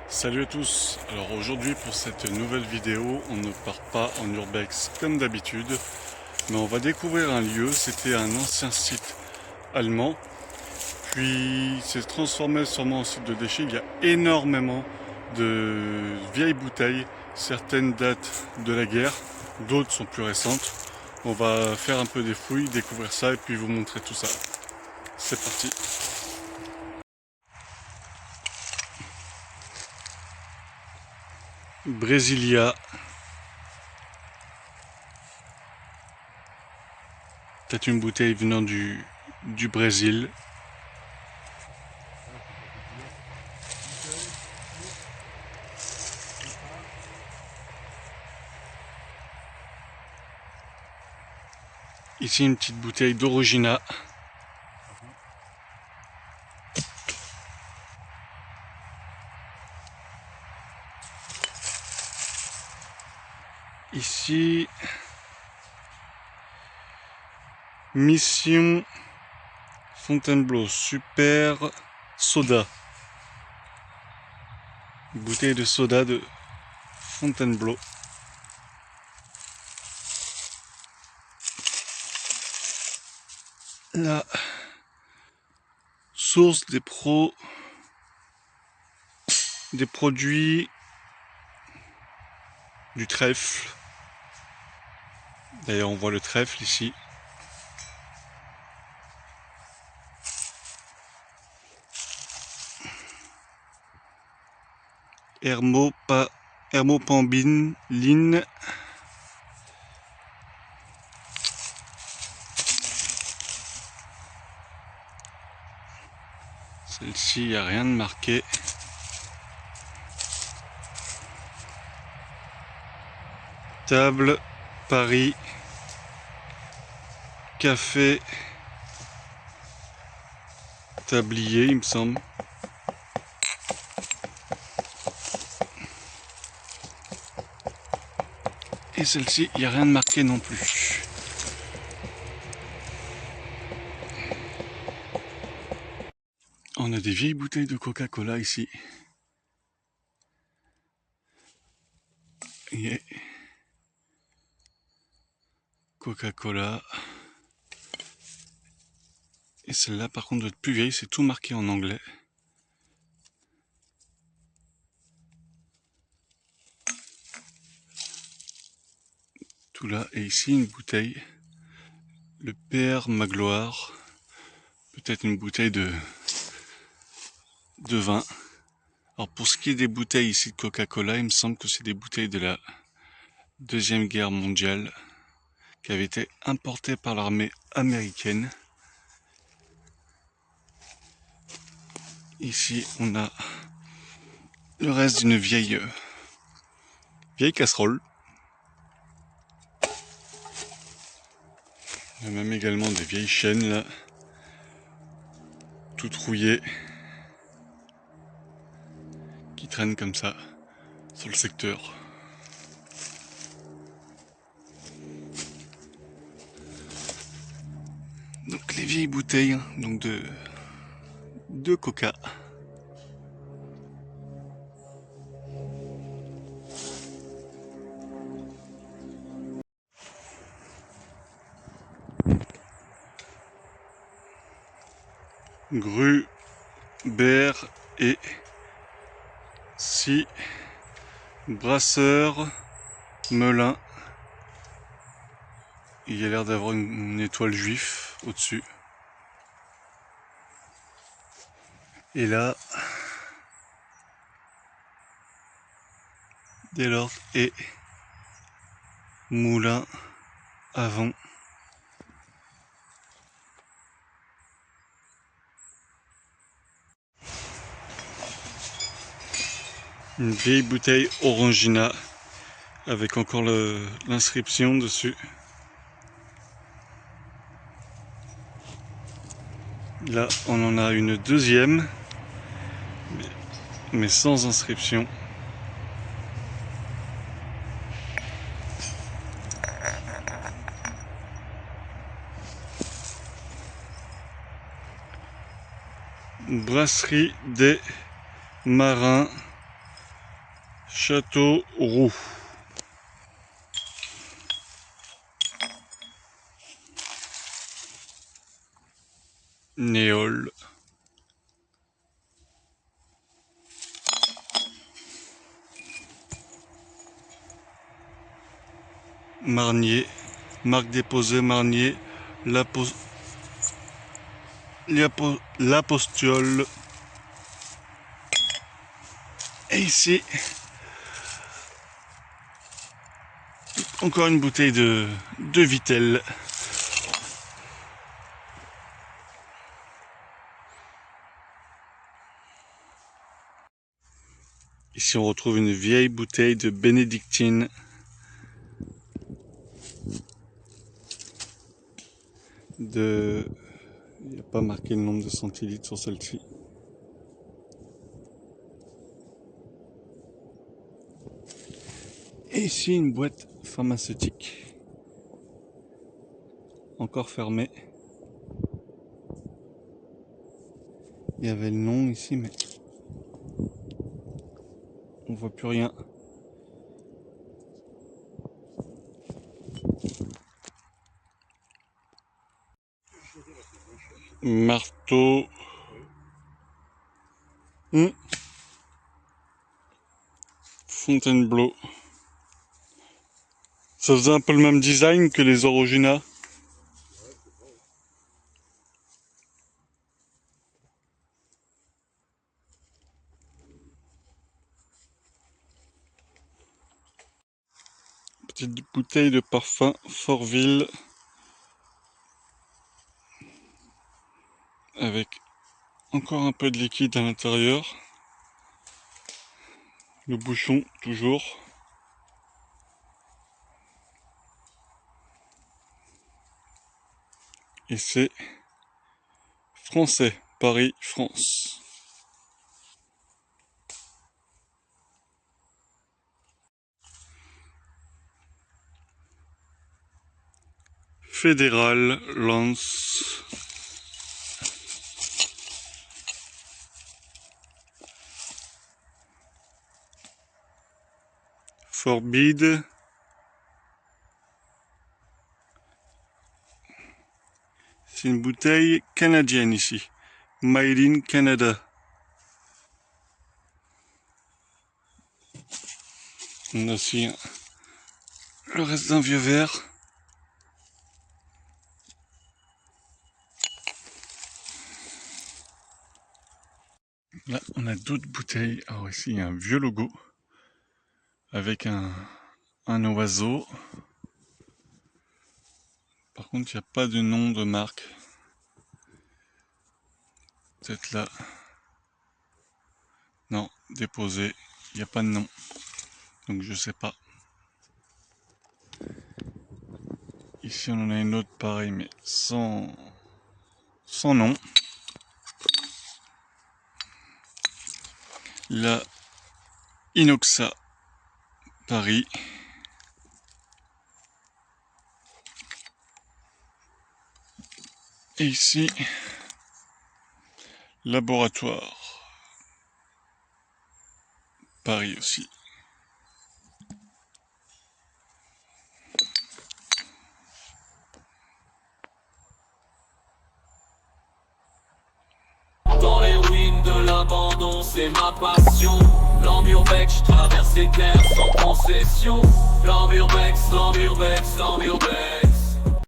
Salut à tous. Alors aujourd'hui pour cette nouvelle vidéo, on ne part pas en urbex comme d'habitude, mais on va découvrir un lieu. C'était un ancien site allemand, puis s'est transformé sûrement en site de déchets. Il y a énormément de vieilles bouteilles, certaines datent de la guerre, d'autres sont plus récentes. On va faire un peu des fouilles, découvrir ça et puis vous montrer tout ça. C'est parti. Brasilia. Peut-être une bouteille venant du Brésil. Ici une petite bouteille d'Origina. Ici, Mission Fontainebleau, super soda. Une bouteille de soda de Fontainebleau. La source des produits du trèfle. D'ailleurs, on voit le trèfle ici. Hermopambine, line. Celle-ci, il n'y a rien de marqué. Table, Paris, café, tablier, il me semble. Et celle-ci, il n'y a rien de marqué non plus. On a des vieilles bouteilles de Coca-Cola ici. Et Coca-Cola. Et celle-là, par contre, doit être plus vieille. C'est tout marqué en anglais. Tout là. Et ici, une bouteille. Le Père Magloire. Peut-être une bouteille de vin. Alors, pour ce qui est des bouteilles ici de Coca-Cola, il me semble que c'est des bouteilles de la Deuxième Guerre mondiale qui avaient été importées par l'armée américaine. Ici, on a le reste d'une vieille casserole. Il y a même également des vieilles chaînes là, toutes rouillées, qui traînent comme ça sur le secteur. Donc les vieilles bouteilles donc de Coca. Gruber et Si Brasseur Melun. Il y a l'air d'avoir une étoile juive au-dessus. Et là, Delort et Moulin avant. Une vieille bouteille Orangina avec encore l'inscription dessus. Là, on en a une deuxième, mais sans inscription. Brasserie des Marins Châteauroux. Néole. Marnier. Marque déposée Marnier. L'Apostole. Et ici, encore une bouteille de Vitel. Ici, on retrouve une vieille bouteille de bénédictine. Il n'y a pas marqué le nombre de centilitres sur celle-ci. Et ici, une boîte pharmaceutique. Encore fermée. Il y avait le nom ici, mais on voit plus rien. Marteau. Fontainebleau. Ça faisait un peu le même design que les Orogena. Petite bouteille de parfum Fortville. Avec encore un peu de liquide à l'intérieur. Le bouchon toujours. Et c'est français, Paris, France. Fédéral, Lance. Forbid. C'est une bouteille canadienne ici. Made in Canada. On a aussi le reste d'un vieux verre. Là, on a d'autres bouteilles. Alors ici, il y a un vieux logo avec un oiseau. Par contre, il n'y a pas de nom de marque. Peut-être là. Non, déposé. Il n'y a pas de nom. Donc je sais pas. Ici, on en a une autre pareille, mais sans nom. La Inoxa Paris. Et ici, Laboratoire Paris aussi. Dans les ruines de l'abandon, c'est ma passion. L'Amurbex, je traverse les terres sans concession. L'Amurbex, l'Amurbex, l'Amurbex.